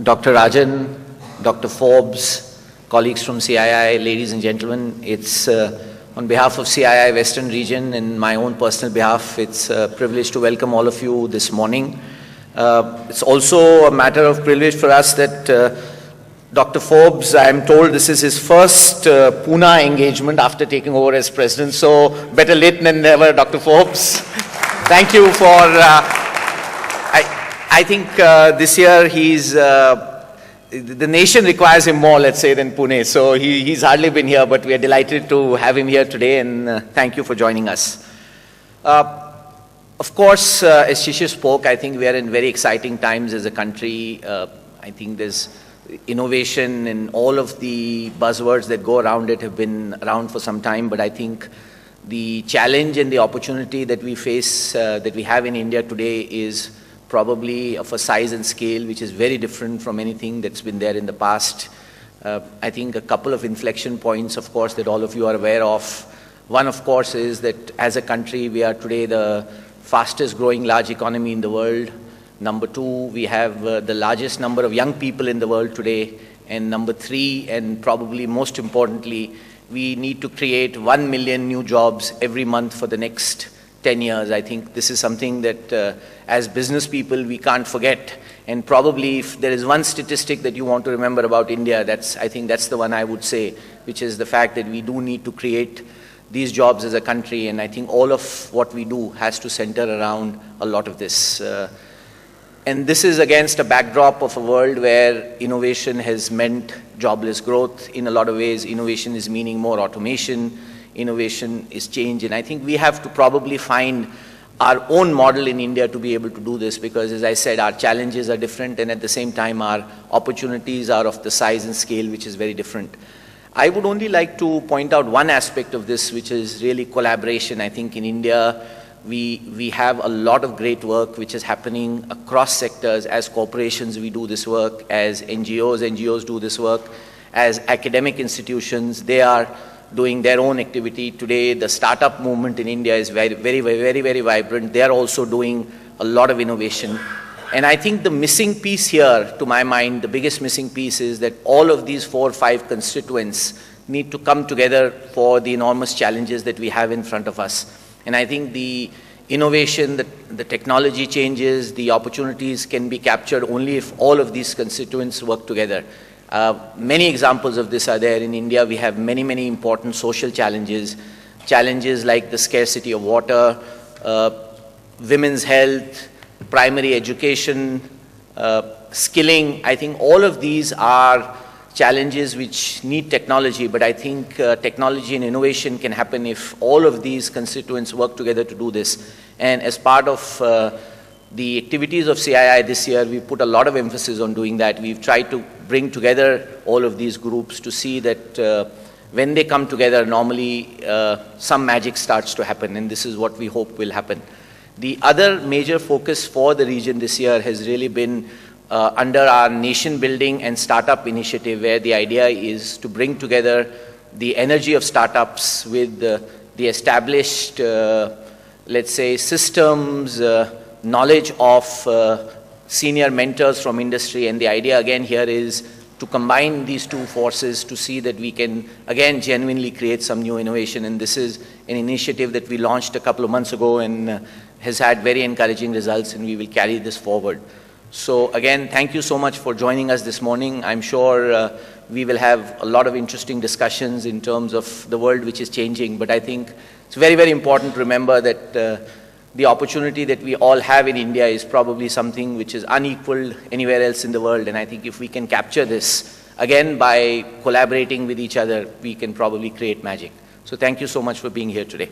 Dr. Rajan, Dr. Forbes, colleagues from CII, ladies and gentlemen, it's on behalf of CII Western Region and my own personal behalf, it's a privilege to welcome all of you this morning. It's also a matter of privilege for us that Dr. Forbes, I am told this is his first Pune engagement after taking over as president, so better late than never, Dr. Forbes. Thank you for, I think this year the nation requires him more, let's say, than Pune, so he's hardly been here, but we are delighted to have him here today, and thank you for joining us. Of course, as Shishir spoke, I think we are in very exciting times as a country. I think there's innovation and all of the buzzwords that go around it have been around for some time, but I think the challenge and the opportunity that we face, that we have in India today is probably of a size and scale which is very different from anything that's been there in the past. I think a couple of inflection points, of course, that all of you are aware of. One, of course, is that as a country, we are today the fastest growing large economy in the world. Number two, we have the largest number of young people in the world today. And number three, and probably most importantly, we need to create 1 million new jobs every month for the next 10 years. I think this is something that as business people we can't forget. And probably if there is one statistic that you want to remember about India, I think that's the one I would say, which is the fact that we do need to create these jobs as a country. And I think all of what we do has to center around a lot of this. And this is against a backdrop of a world where innovation has meant jobless growth. In a lot of ways, innovation is meaning more automation. Innovation is change. And I think we have to probably find our own model in India to be able to do this, because as I said, our challenges are different, and at the same time our opportunities are of the size and scale which is very different. I would only like to point out one aspect of this, which is really collaboration. I think in India we have a lot of great work which is happening across sectors. As corporations we do this work, as NGOs do this work, as academic institutions they are doing their own activity. Today, the startup movement in India is very vibrant. They are also doing a lot of innovation. And I think the missing piece here, to my mind, the biggest missing piece is that all of these 4 or 5 constituents need to come together for the enormous challenges that we have in front of us. And I think the innovation, the technology changes, the opportunities can be captured only if all of these constituents work together. Many examples of this are there in India. We have many important social challenges like the scarcity of water, women's health, primary education, skilling. I think all of these are challenges which need technology, but I think technology and innovation can happen if all of these constituents work together to do this. And as part of the activities of CII this year, we put a lot of emphasis on doing that. We've tried to bring together all of these groups to see that when they come together, normally some magic starts to happen, and this is what we hope will happen. The other major focus for the region this year has really been under our nation building and startup initiative, where the idea is to bring together the energy of startups with the established, let's say, systems, knowledge of senior mentors from industry. And the idea again here is to combine these two forces to see that we can again genuinely create some new innovation. And this is an initiative that we launched a couple of months ago and has had very encouraging results, and we will carry this forward. So again, thank you so much for joining us this morning. I'm sure we will have a lot of interesting discussions in terms of the world which is changing, but I think it's very important to remember that the opportunity that we all have in India is probably something which is unequaled anywhere else in the world. And I think if we can capture this, again, by collaborating with each other, we can probably create magic. So thank you so much for being here today.